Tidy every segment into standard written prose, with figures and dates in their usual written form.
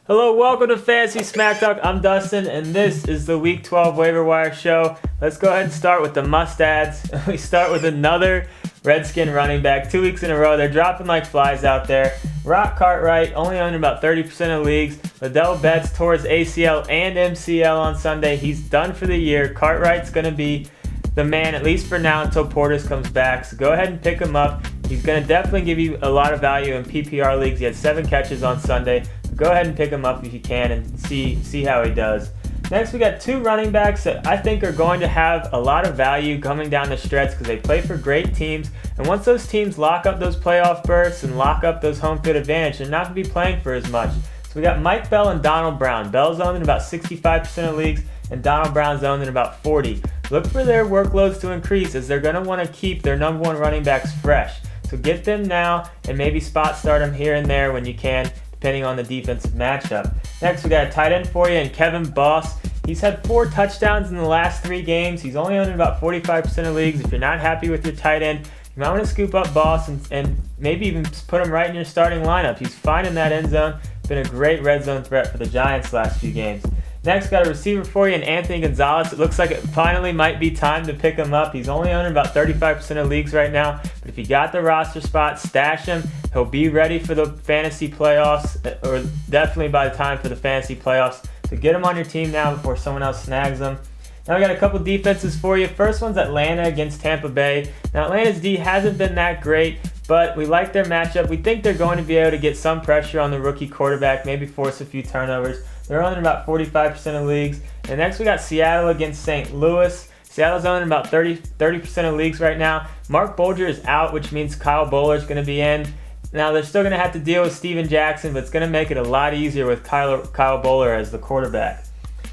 Hello, welcome to Fantasy Smack Talk. I'm Dustin, and this is the Week 12 Waiver Wire Show. Let's go ahead and start with the must-adds. We start with another Redskin running back. 2 weeks in a row, they're dropping like flies out there. Rock Cartwright, only owned in about 30% of leagues. Liddell Betts tore his ACL and MCL on Sunday. He's done for the year. Cartwright's going to be the man, at least for now, until Portis comes back. So go ahead and pick him up. He's going to definitely give you a lot of value in PPR leagues. He had 7 catches on Sunday. Go ahead and pick him up if you can and see how he does. Next, we got 2 running backs that I think are going to have a lot of value coming down the stretch because they play for great teams. And once those teams lock up those playoff berths and lock up those home field advantage, they're not going to be playing for as much. So we got Mike Bell and Donald Brown. Bell's owned in about 65% of leagues, and Donald Brown's owned in about 40%. Look for their workloads to increase as they're going to want to keep their number 1 running backs fresh. So get them now and maybe spot start them here and there when you can, depending on the defensive matchup. Next, we got a tight end for you in Kevin Boss. He's had 4 touchdowns in the last 3 games. He's only owned in about 45% of leagues. If you're not happy with your tight end, you might want to scoop up Boss and maybe even put him right in your starting lineup. He's fine in that end zone. Been a great red zone threat for the Giants last few games. Next, got a receiver for you in Anthony Gonzalez. It looks like it finally might be time to pick him up. He's only owned in about 35% of leagues right now. But if you got the roster spot, stash him. He'll be ready for the fantasy playoffs, or definitely by the time for the fantasy playoffs. So get him on your team now before someone else snags him. Now we got a couple defenses for you. First one's Atlanta against Tampa Bay. Now Atlanta's D hasn't been that great, but we like their matchup. We think they're going to be able to get some pressure on the rookie quarterback, maybe force a few turnovers. They're owned in about 45% of leagues. And next we got Seattle against St. Louis. Seattle's owned in about 30% of leagues right now. Mark Bolger is out, which means Kyle Bowler's going to be in. Now they're still going to have to deal with Steven Jackson, but it's going to make it a lot easier with Kyle Bowler as the quarterback.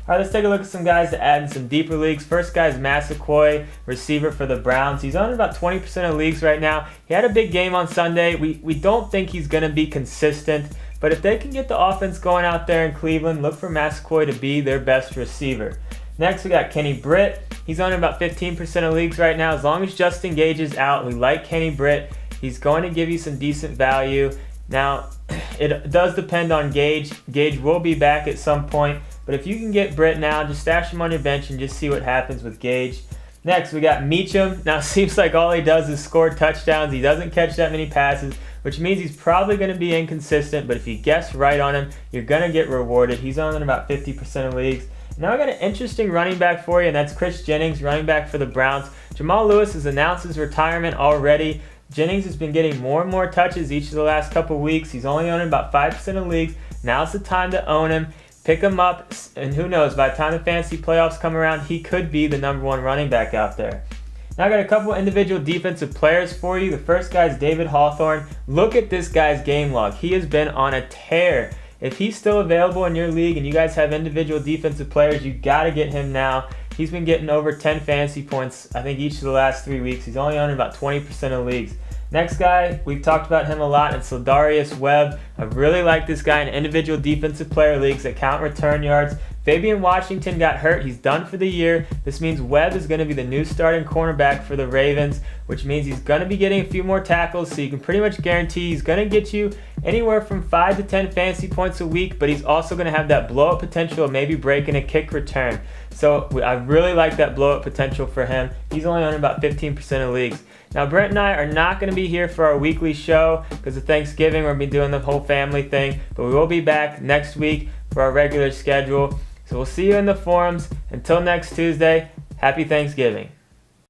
All right, let's take a look at some guys to add in some deeper leagues. First guy is Massaquoi, receiver for the Browns. He's owned in about 20% of leagues right now. He had a big game on Sunday. We don't think he's going to be consistent, but if they can get the offense going out there in Cleveland, look for Massaquoi to be their best receiver. Next, we got Kenny Britt. He's owned in about 15% of leagues right now. As long as Justin Gage is out, we like Kenny Britt. He's going to give you some decent value. Now, it does depend on Gage. Gage will be back at some point, but if you can get Britt now, just stash him on your bench and just see what happens with Gage. Next, we got Meacham. Now, it seems like all he does is score touchdowns. He doesn't catch that many passes, which means he's probably going to be inconsistent, but if you guess right on him, you're going to get rewarded. He's owned in about 50% of leagues. Now I got an interesting running back for you, and that's Chris Jennings, running back for the Browns. Jamal Lewis has announced his retirement already. Jennings has been getting more and more touches each of the last couple weeks. He's only owned in about 5% of leagues. Now's the time to own him. Pick him up, and who knows, by the time the fantasy playoffs come around, he could be the number 1 running back out there. Now I got a couple individual defensive players for you. The first guy is David Hawthorne. Look at this guy's game log. He has been on a tear. If he's still available in your league and you guys have individual defensive players, you got to get him now. He's been getting over 10 fantasy points, I think, each of the last 3 weeks. He's only owned in about 20% of leagues. Next guy, we've talked about him a lot, it's Ladarius Webb. I really like this guy in individual defensive player leagues that count return yards. Fabian Washington got hurt. He's done for the year. This means Webb is going to be the new starting cornerback for the Ravens, which means he's going to be getting a few more tackles, so you can pretty much guarantee he's going to get you anywhere from 5 to 10 fantasy points a week, but he's also going to have that blow-up potential of maybe breaking a kick return. So I really like that blow-up potential for him. He's only on about 15% of leagues. Now, Brent and I are not going to be here for our weekly show because of Thanksgiving. We're going to be doing the whole family thing, but we will be back next week for our regular schedule. So we'll see you in the forums. Until next Tuesday, happy Thanksgiving.